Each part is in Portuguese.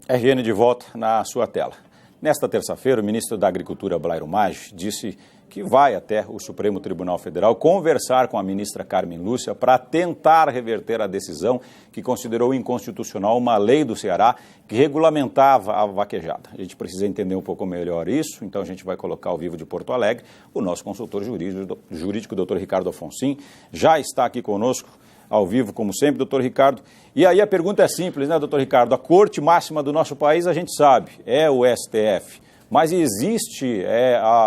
RN de volta na sua tela. Nesta terça-feira, o ministro da Agricultura, Blairo Maggi, disse que vai até o Supremo Tribunal Federal conversar com a ministra Carmen Lúcia para tentar reverter a decisão que considerou inconstitucional uma lei do Ceará que regulamentava a vaquejada. A gente precisa entender um pouco melhor isso, então a gente vai colocar ao vivo de Porto Alegre o nosso consultor jurídico, doutor Ricardo Afonsin, já está aqui conosco ao vivo, como sempre, doutor Ricardo. E aí a pergunta é simples, né, doutor Ricardo? A corte máxima do nosso país, a gente sabe, é o STF. Mas existe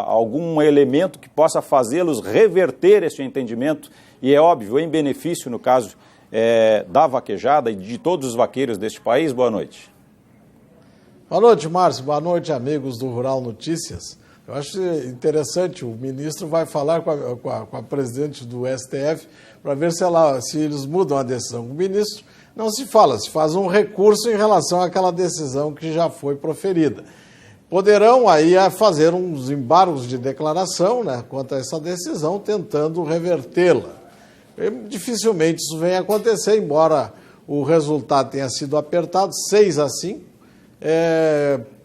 algum elemento que possa fazê-los reverter esse entendimento? E é óbvio, em benefício, no caso da vaquejada e de todos os vaqueiros deste país. Boa noite. Boa noite, Márcio. Boa noite, amigos do Rural Notícias. Eu acho interessante, o ministro vai falar com a presidente do STF para ver se eles mudam a decisão. O ministro não se fala, se faz um recurso em relação àquela decisão que já foi proferida. Poderão aí fazer uns embargos de declaração, né, quanto a essa decisão, tentando revertê-la. Dificilmente isso venha acontecer, embora o resultado tenha sido apertado, 6-5,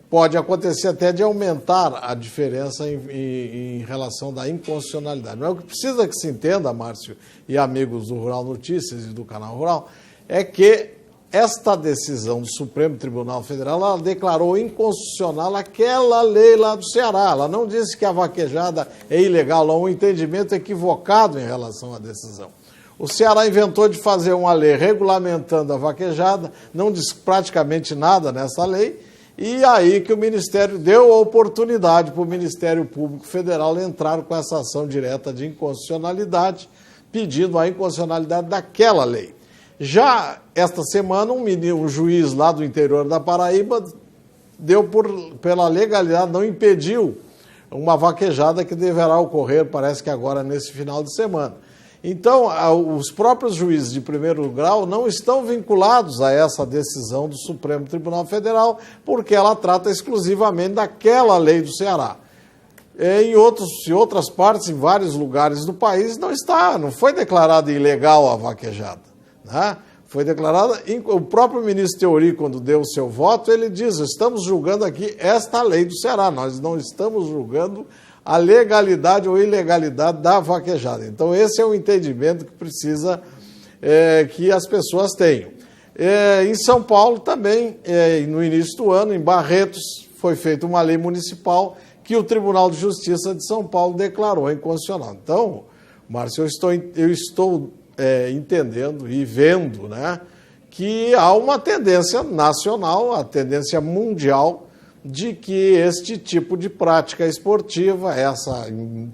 pode acontecer até de aumentar a diferença em relação da inconstitucionalidade. Mas o que precisa que se entenda, Márcio e amigos do Rural Notícias e do Canal Rural, é que esta decisão do Supremo Tribunal Federal, ela declarou inconstitucional aquela lei lá do Ceará. Ela não disse que a vaquejada é ilegal, há um entendimento equivocado em relação à decisão. O Ceará inventou de fazer uma lei regulamentando a vaquejada, não diz praticamente nada nessa lei, e aí que o Ministério deu a oportunidade para o Ministério Público Federal entrar com essa ação direta de inconstitucionalidade, pedindo a inconstitucionalidade daquela lei. Já esta semana, um juiz lá do interior da Paraíba deu pela legalidade, não impediu uma vaquejada que deverá ocorrer, parece que agora nesse final de semana. Então, os próprios juízes de primeiro grau não estão vinculados a essa decisão do Supremo Tribunal Federal, porque ela trata exclusivamente daquela lei do Ceará. Em outras partes, em vários lugares do país, não foi declarada ilegal a vaquejada, né? Foi declarada, o próprio ministro Teori, quando deu o seu voto, ele diz, estamos julgando aqui esta lei do Ceará, nós não estamos julgando a legalidade ou ilegalidade da vaquejada. Então, esse é o entendimento que precisa que as pessoas tenham. Em São Paulo também, no início do ano, em Barretos, foi feita uma lei municipal que o Tribunal de Justiça de São Paulo declarou inconstitucional. Então, Márcio, eu estou entendendo e vendo, né, que há uma tendência nacional, a tendência mundial, de que este tipo de prática esportiva, essa,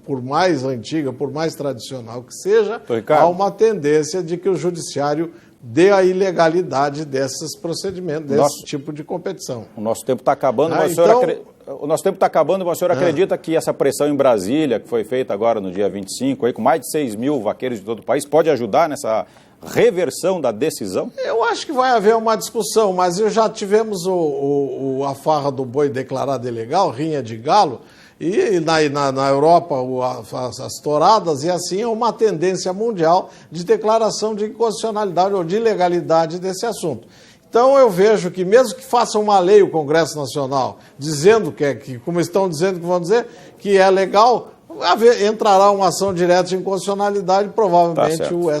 por mais antiga, por mais tradicional que seja, há uma tendência de que o judiciário dê a ilegalidade desses procedimentos, desse tipo de competição. O nosso tempo está acabando, mas o nosso tempo está acabando, mas o senhor acredita que essa pressão em Brasília, que foi feita agora no dia 25, aí, com mais de 6 mil vaqueiros de todo o país, pode ajudar nessa reversão da decisão? Eu acho que vai haver uma discussão, mas já tivemos a farra do boi declarado ilegal, rinha de galo, e na Europa as touradas, e assim é uma tendência mundial de declaração de inconstitucionalidade ou de ilegalidade desse assunto. Então eu vejo que mesmo que faça uma lei o Congresso Nacional, dizendo como estão dizendo que vão dizer, que é legal, entrará uma ação direta de inconstitucionalidade e provavelmente o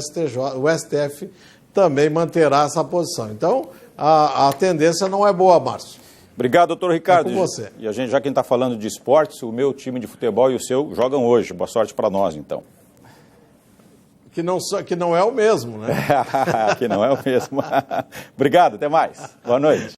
STF também manterá essa posição. Então, a tendência não é boa, Márcio. Obrigado, doutor Ricardo. É com você. E já quem está falando de esportes, o meu time de futebol e o seu jogam hoje. Boa sorte para nós, então. Que não é o mesmo, né? Que não é o mesmo. Obrigado, até mais. Boa noite.